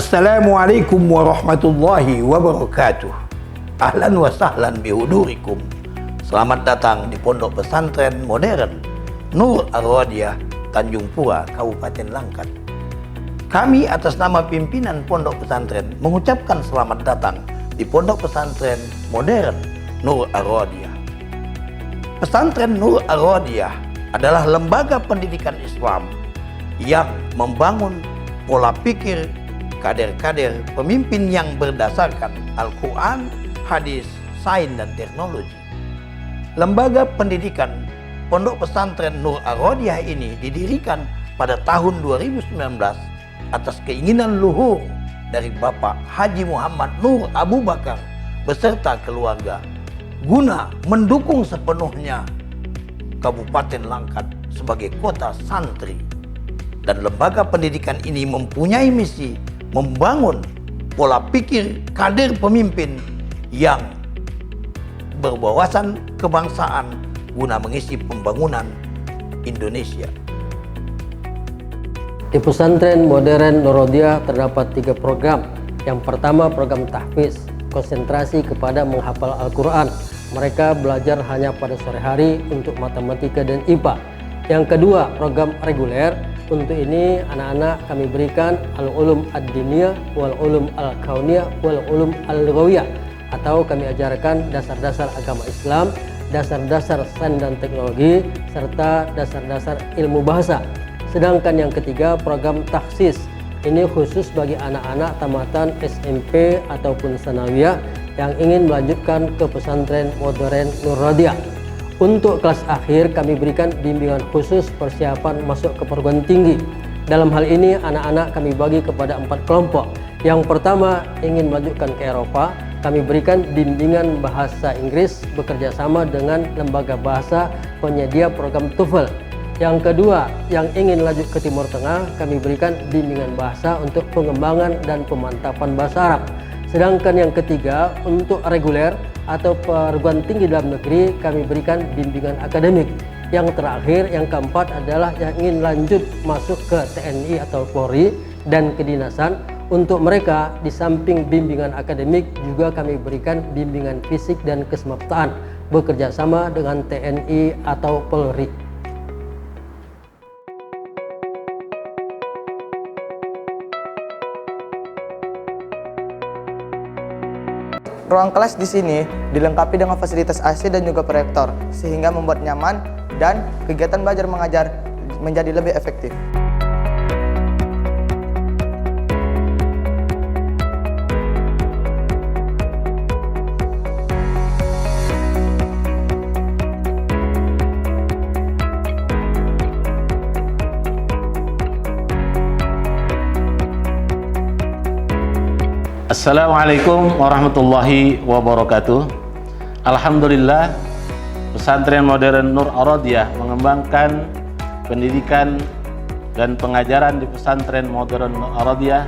Assalamualaikum warahmatullahi wabarakatuh. Ahlan wa sahlan bihudurikum. Selamat datang di Pondok Pesantren Modern Nur Ar-Radiyah, Tanjung Pura, Kabupaten Langkat. Kami atas nama pimpinan Pondok Pesantren mengucapkan selamat datang di Pondok Pesantren Modern Nur Ar-Radiyah. Pesantren Nur Ar-Radiyah adalah lembaga pendidikan Islam yang membangun pola pikir kader-kader pemimpin yang berdasarkan Al-Quran, hadis, sains, dan teknologi. Lembaga pendidikan Pondok Pesantren Nur Ar-Radiyah ini didirikan pada tahun 2019 atas keinginan luhur dari Bapak Haji Muhammad Nur Abu Bakar beserta keluarga guna mendukung sepenuhnya Kabupaten Langkat sebagai kota santri. Dan lembaga pendidikan ini mempunyai misi membangun pola pikir kader pemimpin yang berwawasan kebangsaan guna mengisi pembangunan Indonesia. Di Pesantren Modern Nur Ar-Radiyah terdapat 3 program. Yang pertama, program tahfiz, konsentrasi kepada menghafal Al-Quran. Mereka belajar hanya pada sore hari untuk matematika dan IPA. Yang kedua, program reguler. Untuk ini anak-anak kami berikan al-ulum ad-diniyah wal ulum al-kauniyah wal ulum al-lughawiyah, atau kami ajarkan dasar-dasar agama Islam, dasar-dasar sains dan teknologi, serta dasar-dasar ilmu bahasa. Sedangkan yang ketiga, program taksis. Ini khusus bagi anak-anak tamatan SMP ataupun sanawiyah yang ingin melanjutkan ke Pesantren Modern Nur Ar-Radiyah. Untuk kelas akhir kami berikan bimbingan khusus persiapan masuk ke perguruan tinggi. Dalam hal ini anak-anak kami bagi kepada 4 kelompok. Yang pertama, ingin melanjutkan ke Eropa, kami berikan bimbingan bahasa Inggris bekerjasama dengan lembaga bahasa penyedia program TOEFL. Yang kedua, yang ingin lanjut ke Timur Tengah, kami berikan bimbingan bahasa untuk pengembangan dan pemantapan bahasa Arab. Sedangkan yang ketiga, untuk reguler atau perguruan tinggi dalam negeri, kami berikan bimbingan akademik. Yang terakhir, yang keempat adalah yang ingin lanjut masuk ke TNI atau Polri dan kedinasan. Untuk mereka, di samping bimbingan akademik, juga kami berikan bimbingan fisik dan kesemaptaan bekerja sama dengan TNI atau Polri. Ruang kelas di sini dilengkapi dengan fasilitas AC dan juga proyektor, sehingga membuat nyaman dan kegiatan belajar mengajar menjadi lebih efektif. Assalamualaikum warahmatullahi wabarakatuh. Alhamdulillah, Pesantren Modern Nur Ar-Radiyah mengembangkan pendidikan dan pengajaran di Pesantren Modern Nur Ar-Radiyah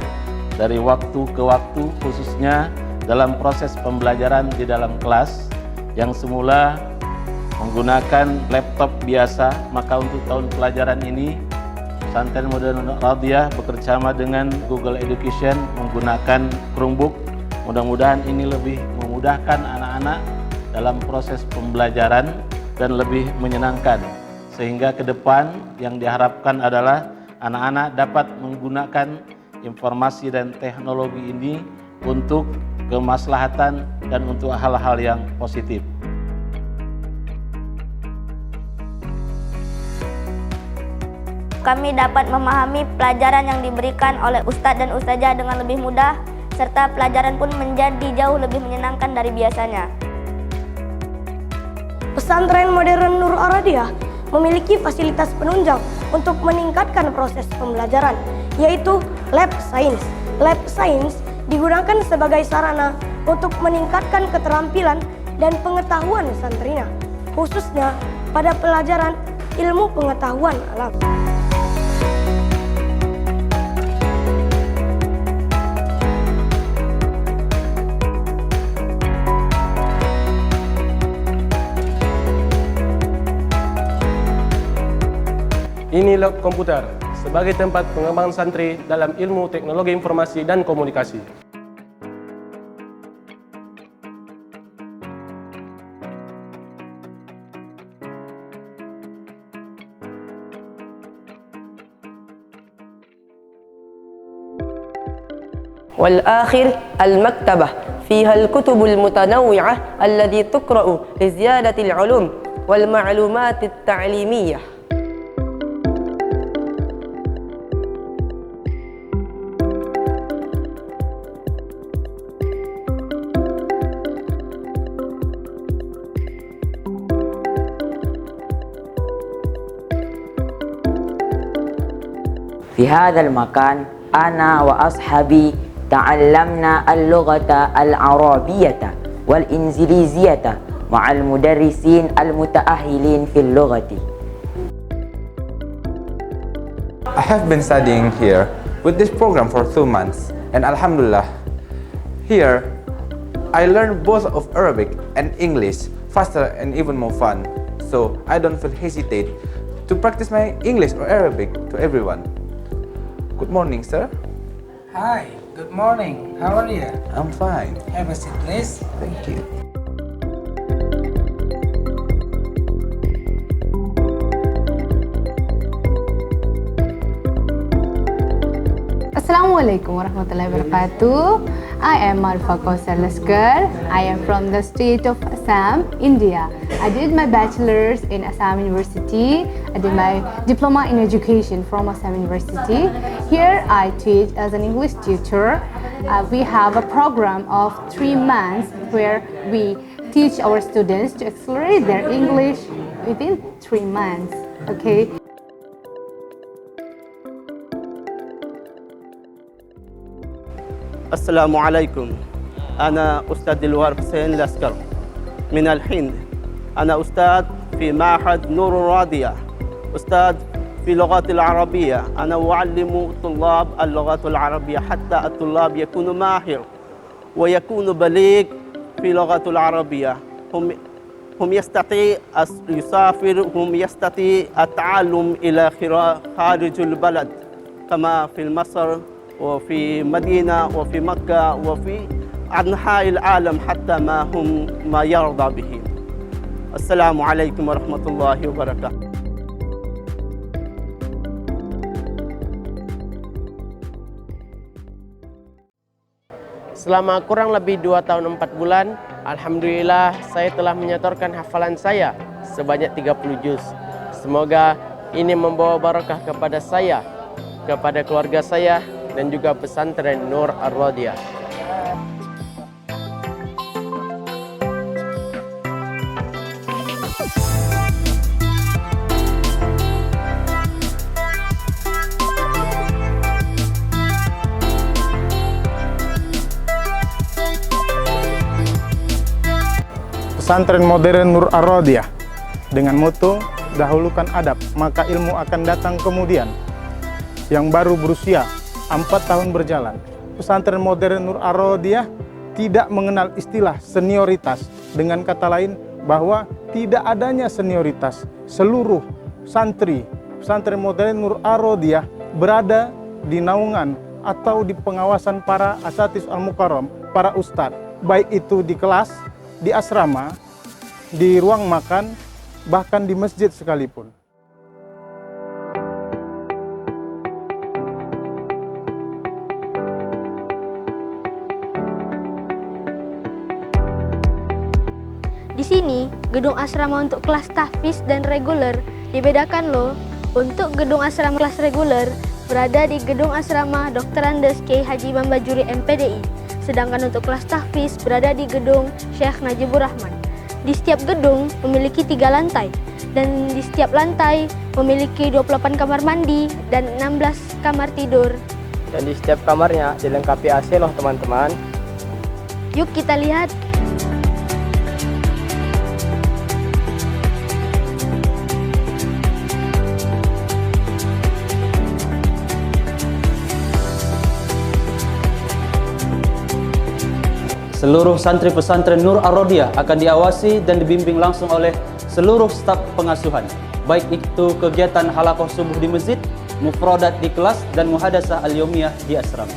dari waktu ke waktu, khususnya dalam proses pembelajaran di dalam kelas yang semula menggunakan laptop biasa. Maka untuk tahun pelajaran ini Pesantren Modern Nur Ar-Radiyah bekerjasama dengan Google Education menggunakan Chromebook. Mudah-mudahan ini lebih memudahkan anak-anak dalam proses pembelajaran dan lebih menyenangkan. Sehingga ke depan yang diharapkan adalah anak-anak dapat menggunakan informasi dan teknologi ini untuk kemaslahatan dan untuk hal-hal yang positif. Kami dapat memahami pelajaran yang diberikan oleh ustadz dan ustazah dengan lebih mudah, serta pelajaran pun menjadi jauh lebih menyenangkan dari biasanya. Pesantren Modern Nur Ar-Radiyah memiliki fasilitas penunjang untuk meningkatkan proses pembelajaran, yaitu lab science. Lab science digunakan sebagai sarana untuk meningkatkan keterampilan dan pengetahuan santrinya, khususnya pada pelajaran ilmu pengetahuan alam. Ini lab komputer. sebagai tempat pengembangan santri dalam ilmu teknologi informasi dan komunikasi. والآخر المكتبة فيها الكتب المتنوعة التي تقرأ لزيادة العلوم والمعلومات التعليمية. في هذا المكان أنا وأصحابي تعلمنا اللغة العربية والإنجليزية مع المدرسين المتأهلين في اللغة. I have been studying here with this program for 2 months, and Alhamdulillah, here I learned both of Arabic and English faster and even more fun. So I don't feel hesitate to practice my English or Arabic to everyone. Good morning, sir. Hi, good morning. How are you? I'm fine. Have a seat, please. Thank you. Assalamualaikum warahmatullahi wabarakatuh. I am Marfa Kausar Laskar. I am from the state of Assam, India. I did my bachelor's in Assam University. I did my diploma in education from Assam University. Here I teach as an English tutor. We have a program of 3 months where we teach our students to accelerate their English within 3 months. Okay. السلام عليكم. أنا أستاذ دلوار حسين لاسكر من الهند. أنا أستاذ في معهد نور الرادية، أستاذ في اللغات العربية. أنا أعلم طلاب اللغات العربية حتى الطلاب يكونوا ماهر ويكونوا بليغ في اللغة العربية. هم يستطيع يسافر، هم يستطيع التعلم إلى خارج البلد كما في مصر وفي مدينة وفي مكة وفي أنحاء العالم حتى ما يرضى به. السلام عليكم ورحمة الله وبركاته. Selama kurang lebih 2 tahun 4 bulan, alhamdulillah saya telah menyetorkan hafalan saya sebanyak 30 juz. Semoga ini membawa barakah kepada saya, kepada keluarga saya, dan juga pesantren Nur Ar-Radiyah. Pesantren modern Nur Ar-Radiyah dengan moto dahulukan adab, maka ilmu akan datang kemudian. Yang baru berusia 4 tahun berjalan, pesantren modern Nur Ar-Radiyah tidak mengenal istilah senioritas. Dengan kata lain, bahwa tidak adanya senioritas. Seluruh santri pesantren modern Nur Ar-Radiyah berada di naungan atau di pengawasan para asatiz al-mukarram, para ustadz, baik itu di kelas, di asrama, di ruang makan, bahkan di masjid sekalipun. Di sini, gedung asrama untuk kelas tahfiz dan reguler dibedakan loh. Untuk gedung asrama kelas reguler berada di gedung asrama Dr. Andes Kiai Haji Bambajuri MPDI. Sedangkan untuk kelas tahfiz berada di gedung Syekh Najibur Rahman. Di setiap gedung memiliki 3 lantai dan di setiap lantai memiliki 28 kamar mandi dan 16 kamar tidur. Dan di setiap kamarnya dilengkapi AC loh teman-teman. Yuk kita lihat. Seluruh santri pesantren Nur Ar-Radiyah akan diawasi dan dibimbing langsung oleh seluruh staf pengasuhan, baik itu kegiatan halaqah subuh di masjid mufradat di kelas dan muhadasah al-yawmiyah di asrama.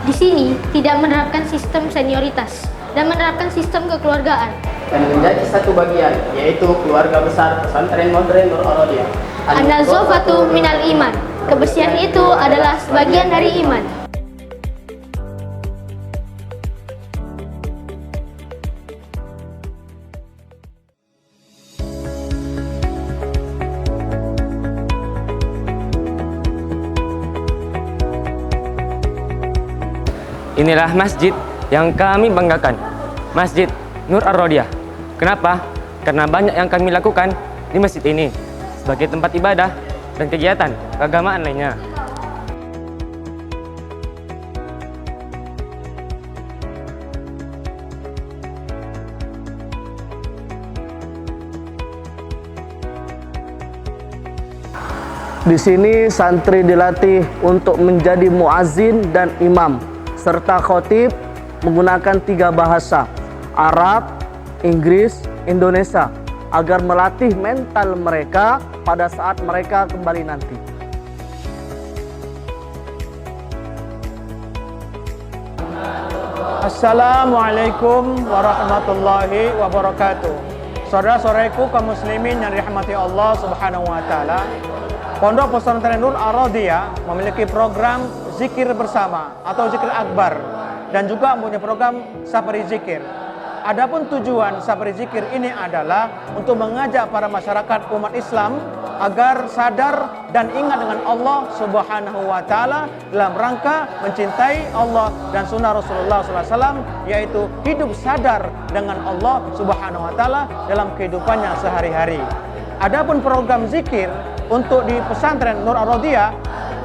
Di sini tidak menerapkan sistem senioritas dan menerapkan sistem kekeluargaan. Dan menjadi satu bagian, yaitu keluarga besar pesantren modern Nur Arodiyah. An-nazafatu minal iman. Kebersihan itu adalah sebagian dari iman. Inilah masjid yang kami banggakan, Masjid Nur Arodiyah. Kenapa? Karena banyak yang kami lakukan di masjid ini sebagai tempat ibadah dan kegiatan keagamaan lainnya. Di sini santri dilatih untuk menjadi muazin dan imam, serta khotib menggunakan 3 bahasa, Arab, Inggris, Indonesia, agar melatih mental mereka pada saat mereka kembali nanti. Assalamualaikum warahmatullahi wabarakatuh. Saudara-saudaraku kaum muslimin yang dirahmati Allah Subhanahu wa taala, Pondok Pesantren Nur Arodiyah memiliki program zikir bersama atau zikir akbar dan juga mempunyai program safari zikir. Adapun tujuan safari zikir ini adalah untuk mengajak para masyarakat umat Islam agar sadar dan ingat dengan Allah Subhanahu wa taala dalam rangka mencintai Allah dan sunnah Rasulullah SAW, yaitu hidup sadar dengan Allah Subhanahu wa taala dalam kehidupannya sehari-hari. Adapun program zikir untuk di pesantren Nur Arodiyah,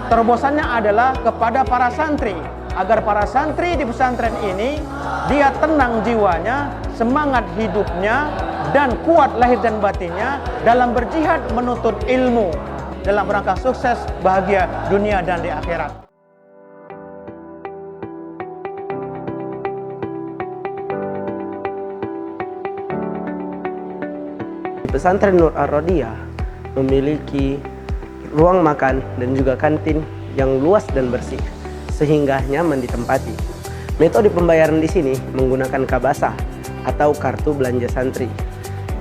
terobosannya adalah kepada para santri, agar para santri di pesantren ini dia tenang jiwanya, semangat hidupnya, dan kuat lahir dan batinnya dalam berjihad menuntut ilmu dalam rangka sukses bahagia dunia dan di akhirat. Pesantren Nur Arodiyah memiliki ruang makan dan juga kantin yang luas dan bersih, sehingga nyaman ditempati. Metode pembayaran di sini menggunakan kabasa atau kartu belanja santri,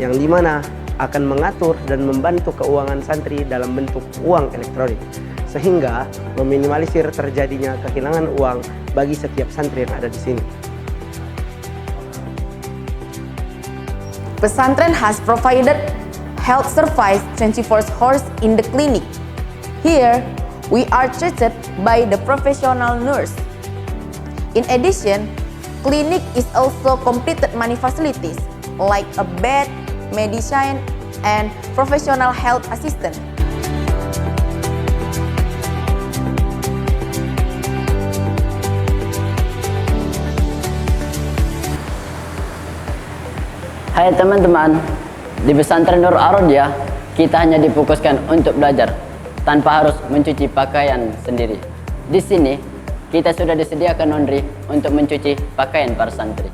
yang dimana akan mengatur dan membantu keuangan santri dalam bentuk uang elektronik, sehingga meminimalisir terjadinya kehilangan uang bagi setiap santri yang ada di sini. Pesantren has provided health service 24 hours in the clinic. Here, we are treated by the professional nurse. In addition, clinic is also completed many facilities like a bed, medicine, and professional health assistant. Hai teman-teman, di pesantren Nur Arodiyah kita hanya difokuskan untuk belajar tanpa harus mencuci pakaian sendiri. Di sini kita sudah disediakan laundry untuk mencuci pakaian para santri.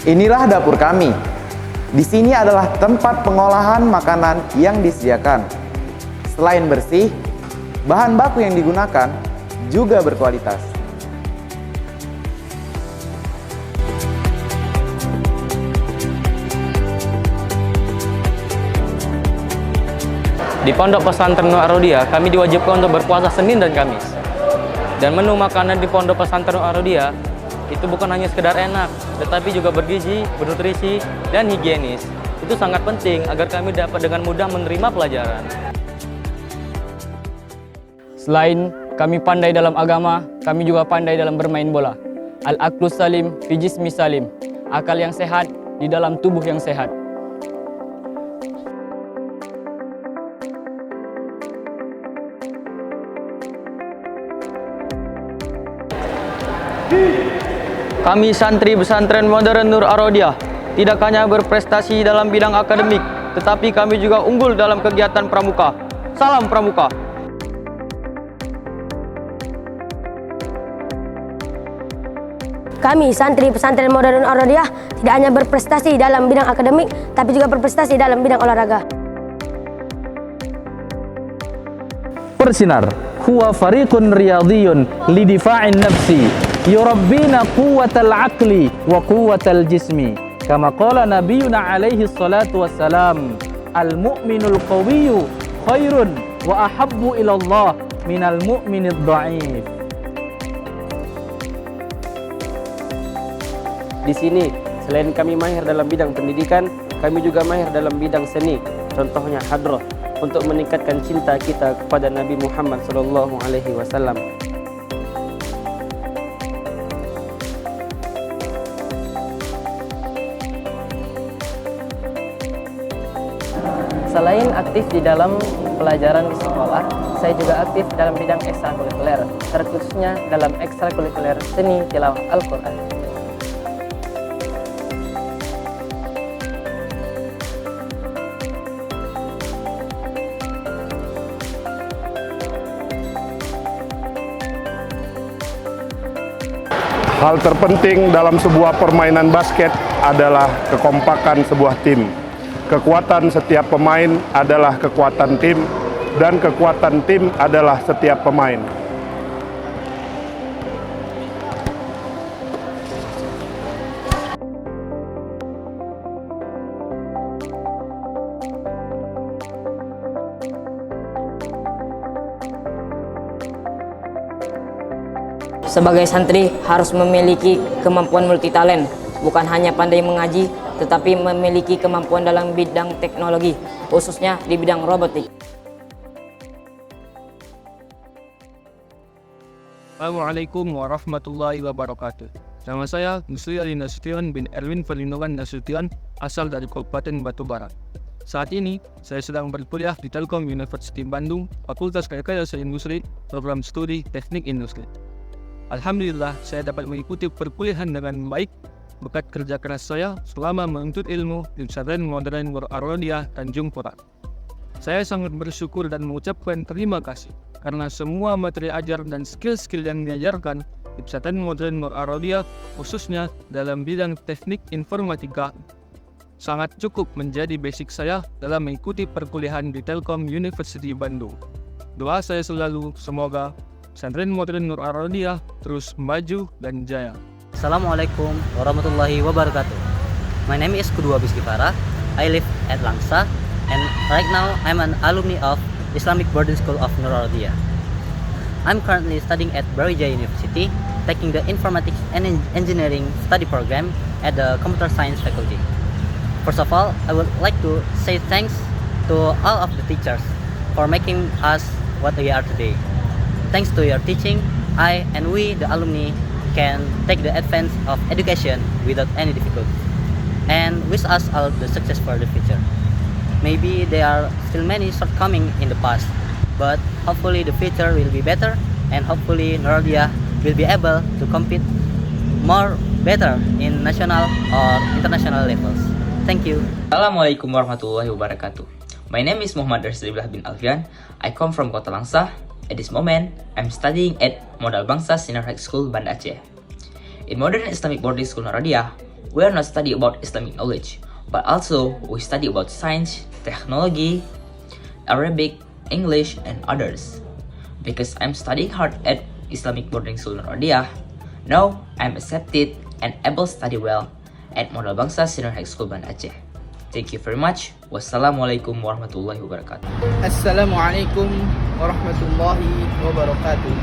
Inilah dapur kami. Di sini adalah tempat pengolahan makanan yang disediakan. Selain bersih, bahan baku yang digunakan juga berkualitas. Di Pondok Pesantren Nur Arodiyah, kami diwajibkan untuk berpuasa Senin dan Kamis. Dan menu makanan di Pondok Pesantren Nur Arodiyah itu bukan hanya sekedar enak, tetapi juga bergizi, bernutrisi, dan higienis. Itu sangat penting agar kami dapat dengan mudah menerima pelajaran. Selain kami pandai dalam agama, kami juga pandai dalam bermain bola. Al-aqlu salim fi jismi salim. Akal yang sehat di dalam tubuh yang sehat. Kami santri pesantren modern Nur Ar-Rodiyah tidak hanya berprestasi dalam bidang akademik, tetapi kami juga unggul dalam kegiatan pramuka. Salam pramuka. Kami santri pesantren modern Nur Ar-Rodiyah tidak hanya berprestasi dalam bidang akademik, tapi juga berprestasi dalam bidang olahraga. Persinar, huwa fariqun riyadiyun lidifa'in nafsi, yurabbina quwwatal aqli wa quwwatal jismi. Kama qala nabiyuna alaihi salatu wassalam, al-mu'minul qawiyyu khairun wa ahabbu ilallah minal mu'minid dha'if. Di sini, selain kami mahir dalam bidang pendidikan, kami juga mahir dalam bidang seni. Contohnya hadroh, untuk meningkatkan cinta kita kepada Nabi Muhammad SAW. Selain aktif di dalam pelajaran di sekolah, saya juga aktif dalam bidang ekstrakurikuler, terkhususnya dalam ekstrakurikuler seni tilawah Al-Quran. Hal terpenting dalam sebuah permainan basket adalah kekompakan sebuah tim. Kekuatan setiap pemain adalah kekuatan tim, dan kekuatan tim adalah setiap pemain. Sebagai santri harus memiliki kemampuan multitalent, bukan hanya pandai mengaji, tetapi memiliki kemampuan dalam bidang teknologi, khususnya di bidang robotik. Assalamualaikum warahmatullahi wabarakatuh. Nama saya Nusri Ali Nasution bin Erwin Perlindungan Nasution, asal dari Kabupaten Batubara. Saat ini, saya sedang berkuliah di Telkom University Bandung, Fakultas Rekayasa Industri, Program Studi Teknik Industri. Alhamdulillah, saya dapat mengikuti perkuliahan dengan baik berkat kerja keras saya selama menuntut ilmu di pesantren modern Nur Ar-Rodiyah Tanjung Pura. Saya sangat bersyukur dan mengucapkan terima kasih karena semua materi ajar dan skill-skill yang diajarkan di pesantren modern Nur Ar-Rodiyah, khususnya dalam bidang teknik informatika, sangat cukup menjadi basic saya dalam mengikuti perkuliahan di Telkom University Bandung. Doa saya selalu semoga pesantren modern Nur Ar-Rodiyah terus maju dan jaya. Assalamualaikum warahmatullahi wabarakatuh. My name is Kudu Abis Gifara. I live at Langsa, and right now I'm an alumni of Islamic Boarding School of Nur Ar-Rodiyah. I'm currently studying at Brawijaya University, taking the Informatics and Engineering study program at the Computer Science faculty. First of all, I would like to say thanks to all of the teachers for making us what we are today. Thanks to your teaching, I and we, the alumni, can take the advance of education without any difficulty, and wish us all the success for the future. Maybe there are still many shortcomings in the past, but hopefully the future will be better, and hopefully Nur Ar-Rodiyah will be able to compete more better in national or international levels. Thank you. Assalamualaikum warahmatullahi wabarakatuh. My name is Muhammad Rasulullah bin Alfian. I come from Kota Langsa. At this moment, I'm studying at Modal Bangsa Senior High School, Banda Aceh. In modern Islamic boarding school Nur Ar-Rodiyah, we are not study about Islamic knowledge, but also we study about science, technology, Arabic, English, and others. Because I'm studying hard at Islamic boarding school Nur Ar-Rodiyah, now I'm accepted and able to study well at Modal Bangsa Senior High School, Banda Aceh. Thank you very much. Wassalamualaikum warahmatullahi wabarakatuh. Assalamualaikum warahmatullahi wabarakatuh.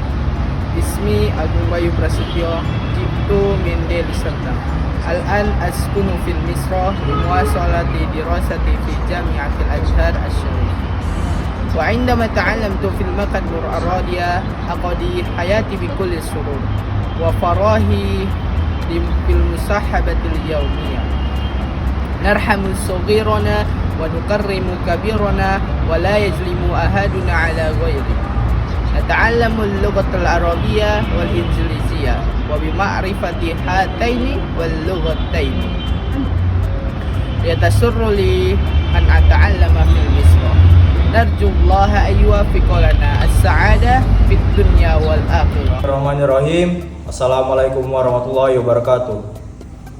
Ismi Agung Bayu Prasetyo, Jibtu min Delhi Serdang. Al-an askunu fil Misra limuwasalati dirasati fi Jami'atil Azhar Asy-Syarif. Wa 'indama ta'allamtu fil maqad Nur Ar-Rodiyah aqadi hayati bi kulli surur wa farahi fil musahabatil yawmiyah. Narhamu saghirana wa nukarrimu kabirana wa la yajlimu ahaduna ala ghairi. Nata'allamu al-lughata al-arabiyyah wal injiliziyah العربية وبمعرفة هاتين واللغتين. يتسر لي أن أتعلم في مصر. نرجو الله أن يوفق لنا السعادة في الدنيا والآخرة. Bismillahirrahmanirrahim. Assalamualaikum warahmatullahi wabarakatuh.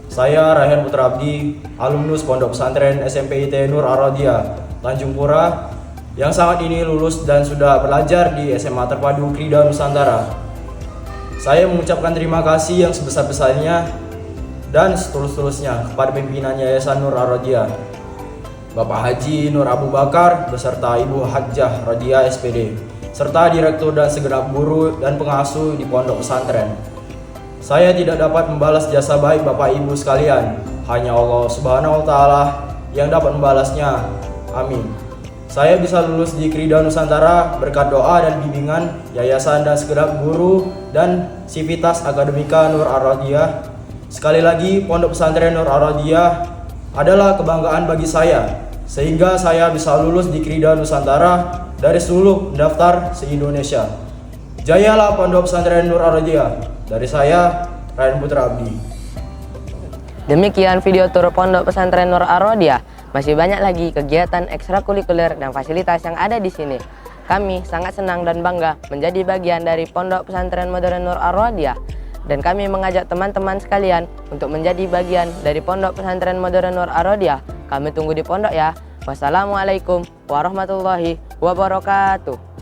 Saya Raihan Putra Abdi, alumnus Pondok Pesantren SMP IT Nur Ar-Radiyah, Tanjung Pura, yang saat ini lulus dan sudah belajar di SMA Terpadu Krida Nusantara. Saya mengucapkan terima kasih yang sebesar-besarnya dan setulus-tulusnya kepada pimpinan Yayasan Nur Ar-Radiyah, Bapak Haji Nur Abu Bakar beserta Ibu Hajjah Radiyah SPD, serta direktur dan segenap guru dan pengasuh di pondok pesantren. Saya tidak dapat membalas jasa baik Bapak Ibu sekalian, hanya Allah Subhanahu wa Ta'ala yang dapat membalasnya. Amin. Saya bisa lulus di Krida Nusantara berkat doa dan bimbingan yayasan dan segenap guru dan Sivitas Akademika Nur Ar-Radiyah. Sekali lagi, Pondok Pesantren Nur Ar-Radiyah adalah kebanggaan bagi saya, sehingga saya bisa lulus di Krida Nusantara dari seluruh pendaftar se-Indonesia. Jayalah Pondok Pesantren Nur Ar-Radiyah. Dari saya, Raihan Putra Abdi. Demikian video tur Pondok Pesantren Nur Ar-Radiyah. Masih banyak lagi kegiatan ekstrakurikuler dan fasilitas yang ada di sini. Kami sangat senang dan bangga menjadi bagian dari Pondok Pesantren Modern Nur Ar-Radiyah, dan kami mengajak teman-teman sekalian untuk menjadi bagian dari Pondok Pesantren Modern Nur Ar-Radiyah. Kami tunggu di pondok ya. Wassalamualaikum warahmatullahi wabarakatuh.